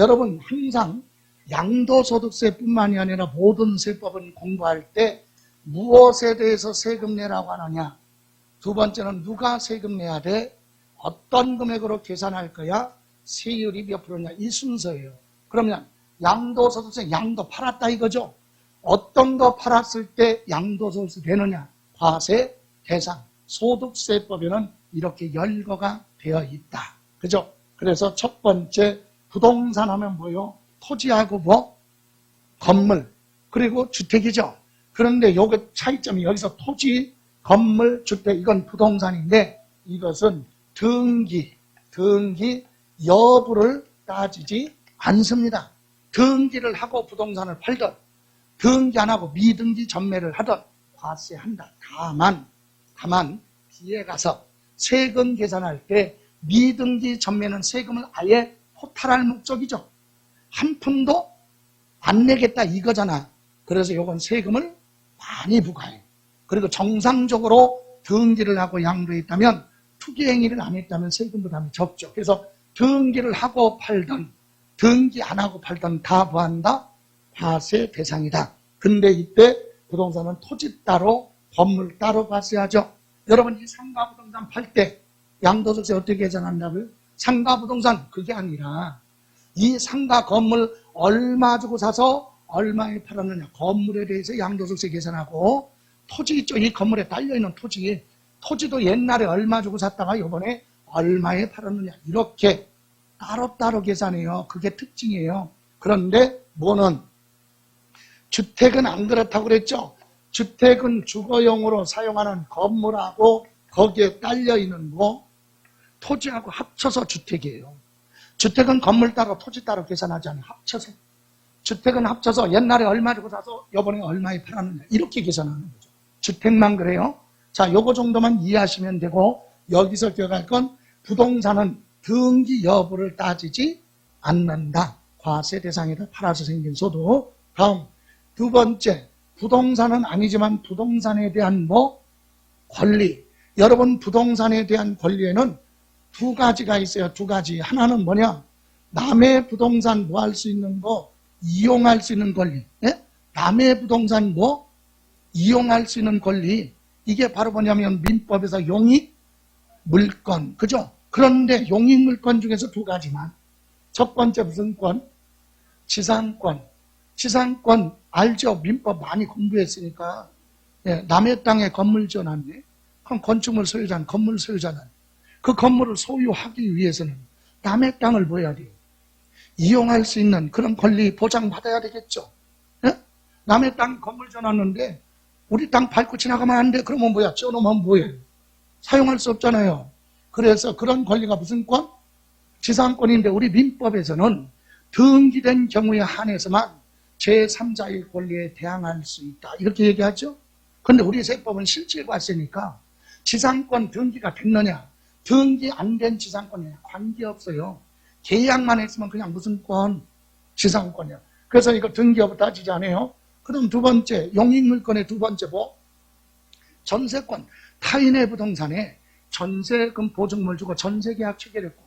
여러분 항상 양도소득세뿐만이 아니라 모든 세법은 공부할 때 무엇에 대해서 세금 내라고 하느냐, 두 번째는 누가 세금 내야 돼, 어떤 금액으로 계산할 거야, 세율이 몇 프로냐, 이 순서예요. 그러면 양도소득세, 양도 팔았다 이거죠. 어떤 거 팔았을 때 양도소득세 되느냐, 과세 대상, 소득세법에는 이렇게 열거가 되어 있다. 그죠? 그래서 첫 번째 부동산 하면 뭐요? 토지하고 뭐? 건물, 그리고 주택이죠. 그런데 요거 차이점이 여기서 토지, 건물, 주택, 이건 부동산인데 이것은 등기 여부를 따지지 않습니다. 등기를 하고 부동산을 팔든 등기 안 하고 미등기 전매를 하든 과세한다. 다만 뒤에 가서 세금 계산할 때 미등기 전매는 세금을 아예 포탈할 목적이죠. 한 푼도 안 내겠다 이거잖아. 그래서 이건 세금을 많이 부과해. 그리고 정상적으로 등기를 하고 양도했다면, 투기행위를 안 했다면 세금 부담이 적죠. 그래서 등기를 하고 팔든 등기 안 하고 팔든 다 뭐한다? 과세 대상이다. 근데 이때 부동산은 토지 따로 건물 따로 과세하죠. 여러분 이 상가부동산 팔 때 양도소득세 어떻게 계산한다고요? 상가부동산 그게 아니라 이 상가 건물 얼마 주고 사서 얼마에 팔았느냐, 건물에 대해서 양도소득세 계산하고, 토지 있죠. 이 건물에 딸려있는 토지도 옛날에 얼마 주고 샀다가 이번에 얼마에 팔았느냐, 이렇게 따로따로 계산해요. 그게 특징이에요. 그런데 뭐는 주택은 안 그렇다고 그랬죠. 주택은 주거용으로 사용하는 건물하고 거기에 딸려있는 뭐 토지하고 합쳐서 주택이에요. 주택은 건물 따로 토지 따로 계산하지 않아요. 합쳐서. 주택은 합쳐서 옛날에 얼마 주고 사서 이번에 얼마에 팔았느냐, 이렇게 계산하는 거죠. 주택만 그래요. 자, 요거 정도만 이해하시면 되고, 여기서 기억할 건 부동산은 등기 여부를 따지지 않는다. 과세 대상이다. 팔아서 생긴 소득. 다음 두 번째, 부동산은 아니지만 부동산에 대한 뭐 권리. 여러분 부동산에 대한 권리에는 두 가지가 있어요. 두 가지. 하나는 뭐냐? 남의 부동산 뭐 할 수 있는 거, 이용할 수 있는 권리. 예? 남의 부동산 뭐 이용할 수 있는 권리. 이게 바로 뭐냐면 민법에서 용익 물권. 그죠? 그런데 용익 물권 중에서 두 가지만. 첫 번째 무슨 권? 지상권. 지상권 알죠? 민법 많이 공부했으니까. 예, 남의 땅에 건물 지어놨네. 그럼 건축물 소유자는 건물 소유자는 그 건물을 소유하기 위해서는 남의 땅을 뭐 해야 돼요? 이용할 수 있는 그런 권리 보장받아야 되겠죠. 예? 남의 땅 건물 지어놨는데 우리 땅 밟고 지나가면 안 돼. 그러면 뭐야? 지어놓으면 뭐예요? 사용할 수 없잖아요. 그래서 그런 권리가 무슨 권? 지상권인데 우리 민법에서는 등기된 경우에 한해서만 제3자의 권리에 대항할 수 있다. 이렇게 얘기하죠. 그런데 우리 세법은 실질과세니까 지상권 등기가 됐느냐, 등기 안 된 지상권이냐 관계없어요. 계약만 했으면 그냥 무슨 권? 지상권이야. 그래서 이거 등기 여부 따지지 않아요. 그럼 두 번째, 용익물권의 두 번째 뭐? 전세권. 타인의 부동산에 전세금 보증금을 주고 전세계약 체결했고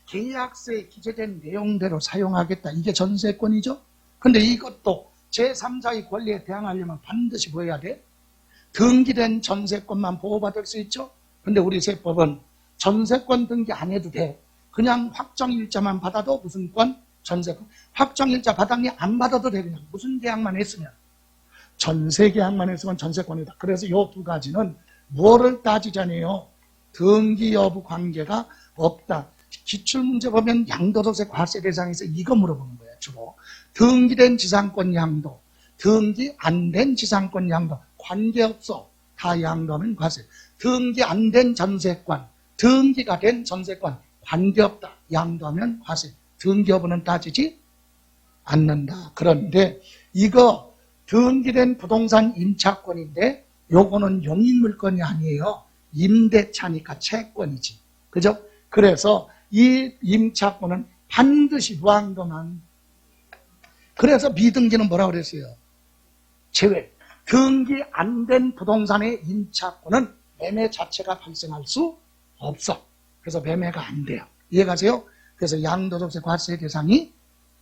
계약서에 기재된 내용대로 사용하겠다. 이게 전세권이죠. 근데 이것도 제3자의 권리에 대항하려면 반드시 뭐 해야 돼? 등기된 전세권만 보호받을 수 있죠. 근데 우리 세법은 전세권 등기 안 해도 돼. 그냥 확정일자만 받아도 무슨 권? 전세권. 확정일자 받았니? 안 받아도 돼. 그냥 무슨 계약만 했으면. 전세계약만 했으면 전세권이다. 그래서 이 두 가지는 뭐를 따지자니요? 등기 여부 관계가 없다. 기출문제 보면 양도소득세 과세 대상에서 이거 물어보는 거예요. 주로. 등기된 지상권 양도, 등기 안 된 지상권 양도 관계없어. 다 양도하면 과세. 등기 안 된 전세권, 등기가 된 전세권 관계없다. 양도하면 과세. 등기 여부는 따지지 않는다. 그런데 이거 등기된 부동산 임차권인데 요거는 용익물권이 아니에요. 임대차니까 채권이지. 그죠? 그래서 이 임차권은 반드시 무한도만. 그래서 미등기는 뭐라고 그랬어요? 제외. 등기 안 된 부동산의 임차권은 매매 자체가 발생할 수 없어. 그래서 매매가 안 돼요. 이해가세요? 그래서 양도소득세 과세 대상이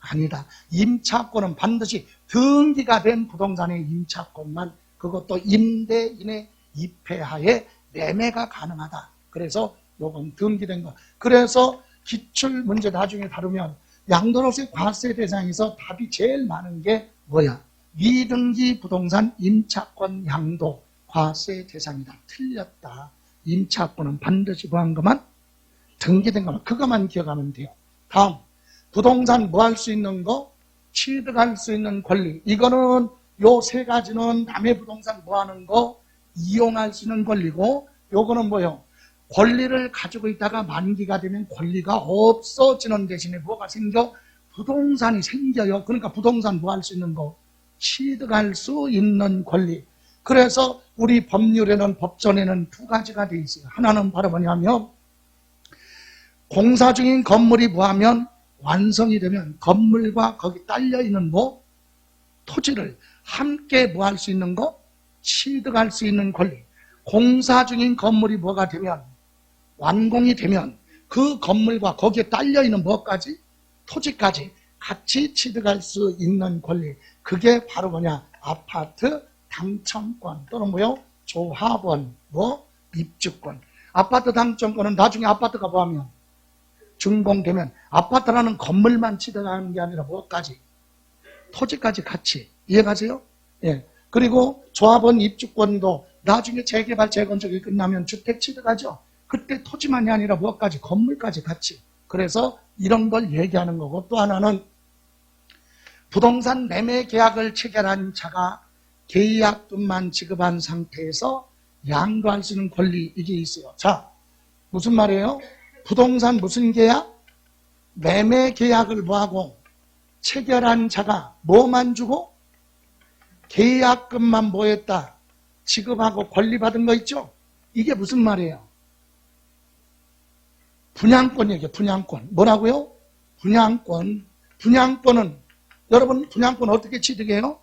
아니다. 임차권은 반드시 등기가 된 부동산의 임차권만, 그것도 임대인의 입회하에 매매가 가능하다. 그래서 요건 등기된 거. 그래서 기출 문제 나중에 다루면 양도로서의 과세 대상에서 답이 제일 많은 게 뭐야? 미등기 부동산 임차권 양도 과세 대상이다. 틀렸다. 임차권은 반드시 뭐한 것만? 등기된 것만. 그것만 기억하면 돼요. 다음, 부동산 뭐 할 수 있는 거? 취득할 수 있는 권리. 이거는 요 세 가지는 남의 부동산 뭐 하는 거? 이용할 수 있는 권리고, 요거는 뭐요? 권리를 가지고 있다가 만기가 되면 권리가 없어지는 대신에 뭐가 생겨? 부동산이 생겨요. 그러니까 부동산 뭐 할 수 있는 거? 취득할 수 있는 권리. 그래서 우리 법률에는, 법전에는 두 가지가 돼 있어요. 하나는 바로 뭐냐면, 공사 중인 건물이 뭐하면 완성이 되면 건물과 거기 딸려있는 뭐? 토지를 함께 뭐 할 수 있는 거? 취득할 수 있는 권리. 공사 중인 건물이 뭐가 되면, 완공이 되면 그 건물과 거기에 딸려있는 뭐까지? 토지까지 같이 취득할 수 있는 권리. 그게 바로 뭐냐? 아파트 당첨권 또는 뭐요? 조합원, 뭐? 입주권. 아파트 당첨권은 나중에 아파트가 뭐하면? 준공되면 아파트라는 건물만 취득하는 게 아니라 뭐까지? 토지까지 같이. 이해가세요? 예. 그리고 조합원 입주권도 나중에 재개발, 재건축이 끝나면 주택 취득하죠. 그때 토지만이 아니라 뭐까지? 건물까지 같이. 그래서 이런 걸 얘기하는 거고, 또 하나는 부동산 매매 계약을 체결한 자가 계약금만 지급한 상태에서 양도할 수 있는 권리, 이게 있어요. 자, 무슨 말이에요? 부동산 무슨 계약? 매매 계약을 뭐하고? 체결한 자가 뭐만 주고? 계약금만 뭐했다? 지급하고 권리 받은 거 있죠? 이게 무슨 말이에요? 분양권 얘기예요. 분양권. 뭐라고요? 분양권. 분양권은, 여러분 분양권 어떻게 취득해요?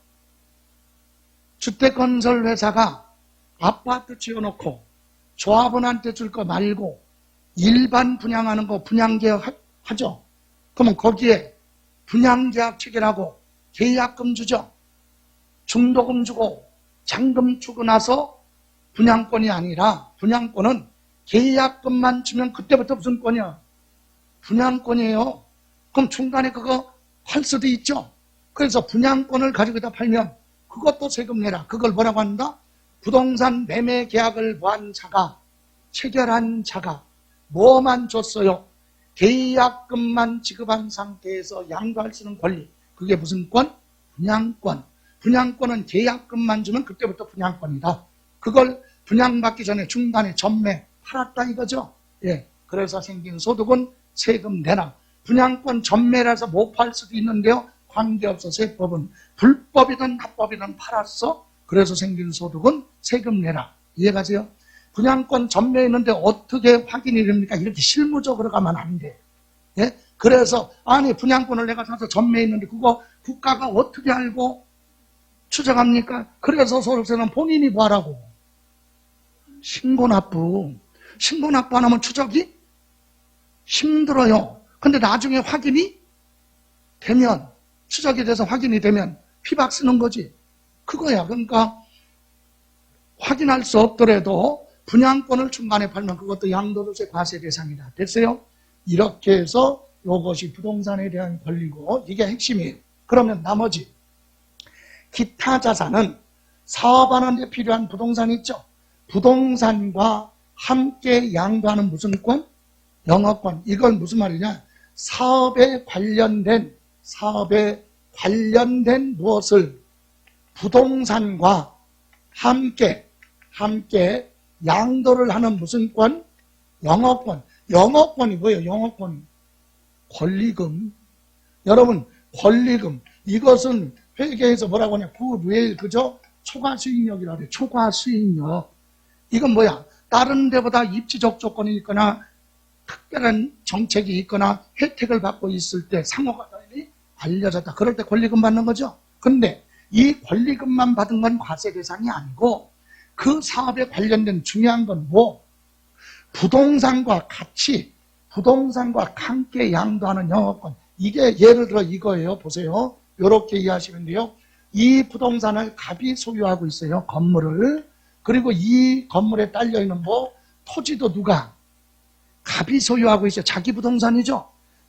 주택건설회사가 아파트 지어놓고 조합원한테 줄 거 말고 일반 분양하는 거 분양계약 하죠. 그러면 거기에 분양계약 체결하고 계약금 주죠. 중도금 주고 잔금 주고 나서 분양권이 아니라, 분양권은 계약금만 주면 그때부터 무슨 권이야? 분양권이에요. 그럼 중간에 그거 할 수도 있죠. 그래서 분양권을 가지고 다 팔면 그것도 세금 내라. 그걸 뭐라고 한다? 부동산 매매 계약을 뭐한 자가, 체결한 자가 뭐만 줬어요? 계약금만 지급한 상태에서 양도할 수 있는 권리. 그게 무슨 권? 분양권. 분양권은 계약금만 주면 그때부터 분양권이다. 그걸 분양받기 전에 중간에 전매, 팔았다 이거죠. 예. 그래서 생긴 소득은 세금 내라. 분양권 전매라서 못 팔 수도 있는데요. 관계없어. 세법은 불법이든 합법이든 팔았어. 그래서 생긴 소득은 세금 내라. 이해가세요? 분양권 전매했는데 어떻게 확인이 됩니까? 이렇게 실무적으로 가면 안 돼. 예? 그래서 아니 분양권을 내가 사서 전매했는데 그거 국가가 어떻게 알고 추적합니까? 그래서 소득세는 본인이 뭐하라고? 신고납부. 신고납부 안 하면 추적이 힘들어요. 근데 나중에 확인이 되면, 추적이 돼서 확인이 되면 피박 쓰는 거지. 그거야. 그러니까 확인할 수 없더라도 분양권을 중간에 팔면 그것도 양도소득세 과세 대상이다. 됐어요? 이렇게 해서 이것이 부동산에 대한 권리고, 이게 핵심이에요. 그러면 나머지 기타 자산은 사업하는 데 필요한 부동산 있죠? 부동산과 함께 양도하는 무슨 권? 영업권. 이건 무슨 말이냐? 사업에 관련된 무엇을 부동산과 함께 양도를 하는 무슨 권? 영업권. 영업권이 뭐예요? 영업권. 권리금. 여러분, 권리금. 이것은 회계에서 뭐라고 하냐? 굿윌, 그죠? 초과수익력이라고 그래요. 초과수익력. 이건 뭐야? 다른 데보다 입지적 조건이 있거나 특별한 정책이 있거나 혜택을 받고 있을 때 상호가 알려졌다. 그럴 때 권리금 받는 거죠. 근데 이 권리금만 받은 건 과세 대상이 아니고 그 사업에 관련된 중요한 건 뭐? 부동산과 함께 양도하는 영업권. 이게 예를 들어 이거예요. 보세요. 이렇게 이해하시면 돼요. 이 부동산을 갑이 소유하고 있어요. 건물을. 그리고 이 건물에 딸려있는 뭐 토지도 누가? 갑이 소유하고 있어요. 자기 부동산이죠.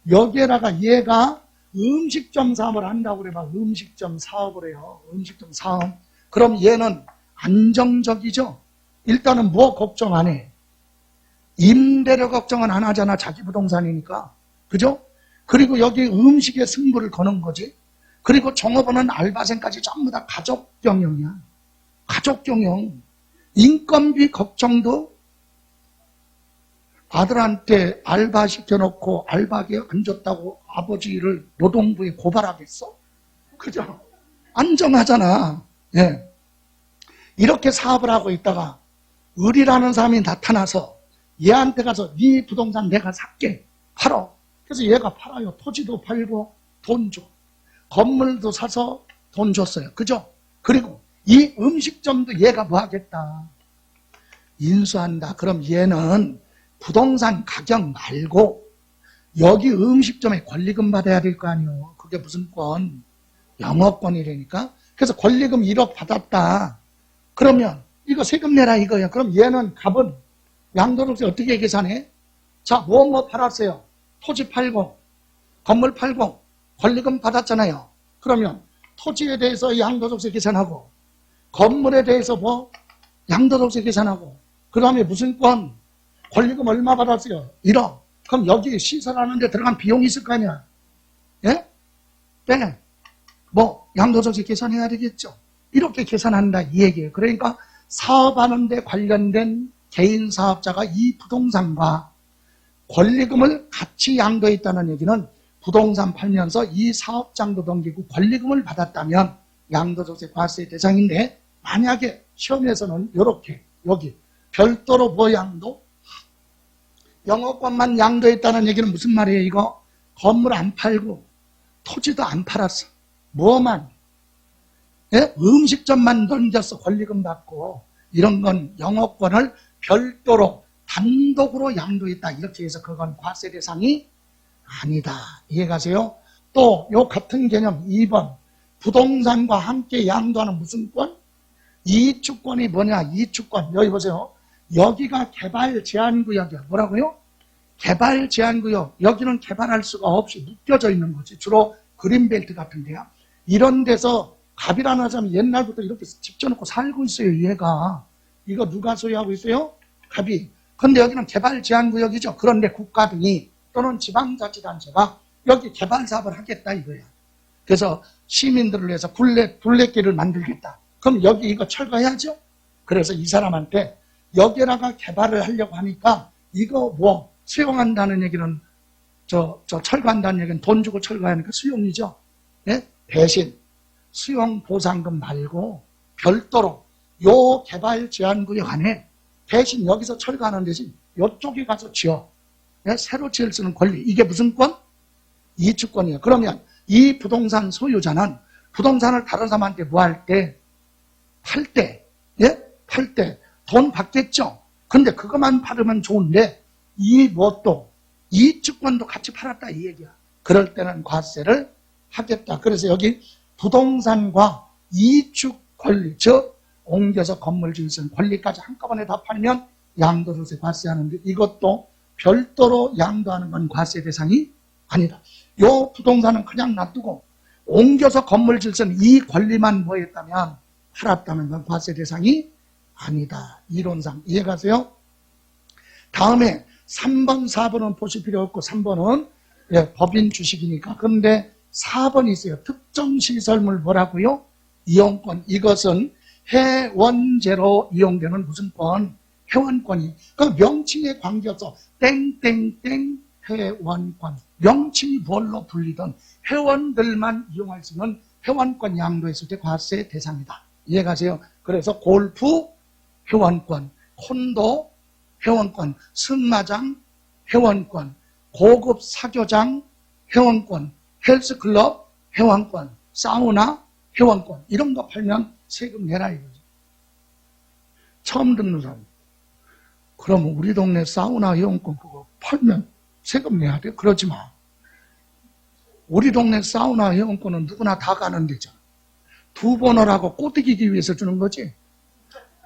여기에다가 얘가 음식점 사업을 한다고 그래 봐. 음식점 사업을 해요. 음식점 사업. 그럼 얘는 안정적이죠. 일단은 뭐 걱정 안 해? 임대료 걱정은 안 하잖아. 자기 부동산이니까. 그죠? 그리고 여기 음식에 승부를 거는 거지. 그리고 종업원은 알바생까지 전부 다 가족 경영이야. 가족 경영. 인건비 걱정도 아들한테 알바 시켜놓고 알바비에 안 줬다고 아버지를 노동부에 고발하겠어? 그죠? 안정하잖아. 예. 이렇게 사업을 하고 있다가 을이라는 사람이 나타나서 얘한테 가서 네 부동산 내가 살게. 팔어. 그래서 얘가 팔아요. 토지도 팔고 돈 줘. 건물도 사서 돈 줬어요. 그죠? 그리고 이 음식점도 얘가 뭐 하겠다. 인수한다. 그럼 얘는 부동산 가격 말고 여기 음식점에 권리금 받아야 될 거 아니에요. 그게 무슨 권? 영업권이라니까. 그래서 권리금 1억 받았다. 그러면 이거 세금 내라 이거야. 그럼 얘는 갑은 양도소득세 어떻게 계산해? 자, 뭐 팔았어요? 토지 팔고 건물 팔고 권리금 받았잖아요. 그러면 토지에 대해서 양도소득세 계산하고 건물에 대해서 뭐 양도소득세 계산하고 그 다음에 무슨 권? 권리금 얼마 받았어요? 1억. 그럼 여기 시설하는 데 들어간 비용이 있을 거 아니야? 예? 네. 뭐 양도소득세 계산해야 되겠죠. 이렇게 계산한다 이 얘기예요. 그러니까 사업하는 데 관련된 개인 사업자가 이 부동산과 권리금을 같이 양도했다는 얘기는 부동산 팔면서 이 사업장도 넘기고 권리금을 받았다면 양도소득세 과세 대상인데, 만약에 시험에서는 이렇게 여기 별도로 뭐 양도? 영업권만 양도했다는 얘기는 무슨 말이에요? 이거 건물 안 팔고 토지도 안 팔았어. 뭐만? 예? 음식점만 던졌어. 권리금 받고. 이런 건 영업권을 별도로 단독으로 양도했다. 이렇게 해서 그건 과세 대상이 아니다. 이해가세요? 또 요 같은 개념 2번. 부동산과 함께 양도하는 무슨 권? 이축권이 뭐냐? 이축권. 여기 보세요. 여기가 개발 제한구역이야. 뭐라고요? 개발 제한구역. 여기는 개발할 수가 없이 묶여져 있는 거지. 주로 그린벨트 같은 데야. 이런 데서 갑이라는 사람이 옛날부터 이렇게 집 져놓고 살고 있어요. 얘가. 이거 누가 소유하고 있어요? 갑이. 근데 여기는 개발 제한구역이죠. 그런데 국가 등이 또는 지방자치단체가 여기 개발 사업을 하겠다 이거야. 그래서 시민들을 위해서 둘레길을 만들겠다. 그럼 여기 이거 철거해야죠. 그래서 이 사람한테 여기다가 개발을 하려고 하니까 이거 뭐 수용한다는 얘기는 철거한다는 얘기는 돈 주고 철거하니까 수용이죠. 예? 대신 수용 보상금 말고 별도로 요 개발 제한구역 안에 대신 여기서 철거하는 대신 이쪽에 가서 지어. 예? 새로 지을 수 있는 권리. 이게 무슨 권? 이축권이에요. 그러면 이 부동산 소유자는 부동산을 다른 사람한테 뭐 할 때? 팔 때. 예? 팔 때 돈 받겠죠. 근데 그것만 팔으면 좋은데 이 뭣도 이축권도 같이 팔았다 이 얘기야. 그럴 때는 과세를 하겠다. 그래서 여기 부동산과 이축 권리, 즉 옮겨서 건물 지을 수 있는 권리까지 한꺼번에 다 팔면 양도소득세 과세하는데 이것도 별도로 양도하는 건 과세 대상이 아니다. 요 부동산은 그냥 놔두고 옮겨서 건물 지을 수 있는 이 권리만 뭐 했다면 팔았다면 건 과세 대상이 아니다. 이론상 이해가세요? 다음에 3번, 4번은 보실 필요 없고 3번은 법인 주식이니까. 그런데 4번이 있어요. 특정시설물 뭐라고요? 이용권. 이것은 회원제로 이용되는 무슨 권? 회원권이. 그 명칭에 관계없어. 땡땡땡 회원권. 명칭이 뭘로 불리든 회원들만 이용할 수 있는 회원권 양도했을 때 과세 대상이다. 이해가세요? 그래서 골프 회원권, 콘도 회원권, 승마장 회원권, 고급 사교장 회원권, 헬스클럽 회원권, 사우나 회원권 이런 거 팔면 세금 내라 이거죠. 처음 듣는 사람. 그럼 우리 동네 사우나 회원권 그거 팔면 세금 내야 돼? 그러지 마. 우리 동네 사우나 회원권은 누구나 다 가는 데잖아. 2번을 하고 꼬드기기 위해서 주는 거지.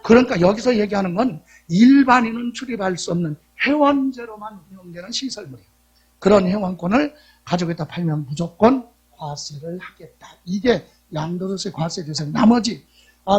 그러니까 여기서 얘기하는 건 일반인은 출입할 수 없는 회원제로만 운영되는 시설물이에요. 그런 회원권을 가족에다 팔면 무조건 과세를 하겠다. 이게 양도소득세 과세 대상. 나머지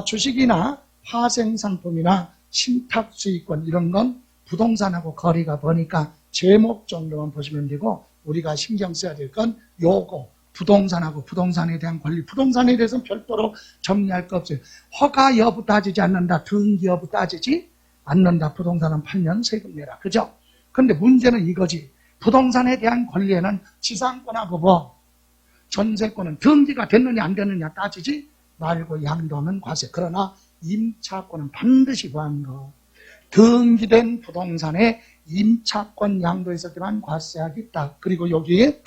주식이나 파생상품이나 신탁수익권 이런 건 부동산하고 거리가 머니까 제목 정도만 보시면 되고, 우리가 신경 써야 될 건 요거 부동산하고 부동산에 대한 권리, 부동산에 대해서는 별도로 정리할 거 없어요. 허가 여부 따지지 않는다, 등기 여부 따지지 않는다. 부동산은 팔면 세금 내라, 그죠? 근데 문제는 이거지. 부동산에 대한 권리에는 지상권하고 뭐 전세권은 등기가 됐느냐 안 됐느냐 따지지 말고 양도하면 과세. 그러나 임차권은 반드시 구한 거. 등기된 부동산에 임차권 양도에서만 과세하겠다. 그리고 여기에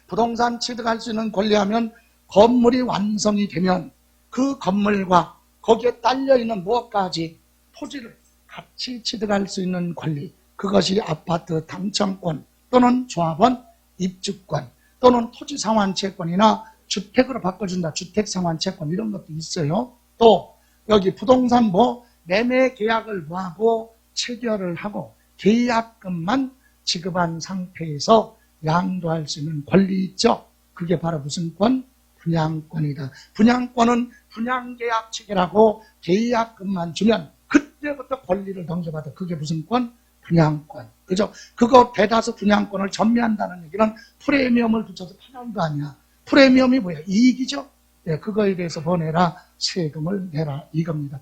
부동산 취득할 수 있는 권리하면 건물이 완성이 되면 그 건물과 거기에 딸려있는 무엇까지 토지를 같이 취득할 수 있는 권리, 그것이 아파트 당첨권 또는 조합원 입주권 또는 토지 상환채권이나 주택으로 바꿔준다, 주택상환채권 이런 것도 있어요. 또 여기 부동산 뭐 매매 계약을 뭐하고 체결을 하고 계약금만 지급한 상태에서 양도할 수 있는 권리 있죠. 그게 바로 무슨 권? 분양권이다. 분양권은 분양계약 체결하고 계약금만 주면 그때부터 권리를 넘겨받아. 그게 무슨 권? 분양권. 그죠? 그거 대다수 분양권을 전매한다는 얘기는 프리미엄을 붙여서 파는 거 아니야. 프리미엄이 뭐야? 이익이죠? 예, 그거에 대해서 보내라, 세금을 내라, 이겁니다.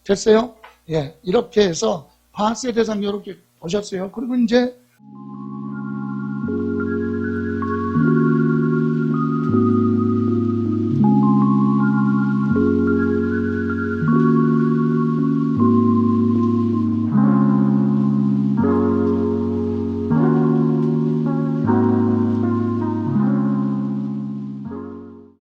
됐어요? 예, 이렇게 해서 과세 대상 이렇게 보셨어요. 그리고 이제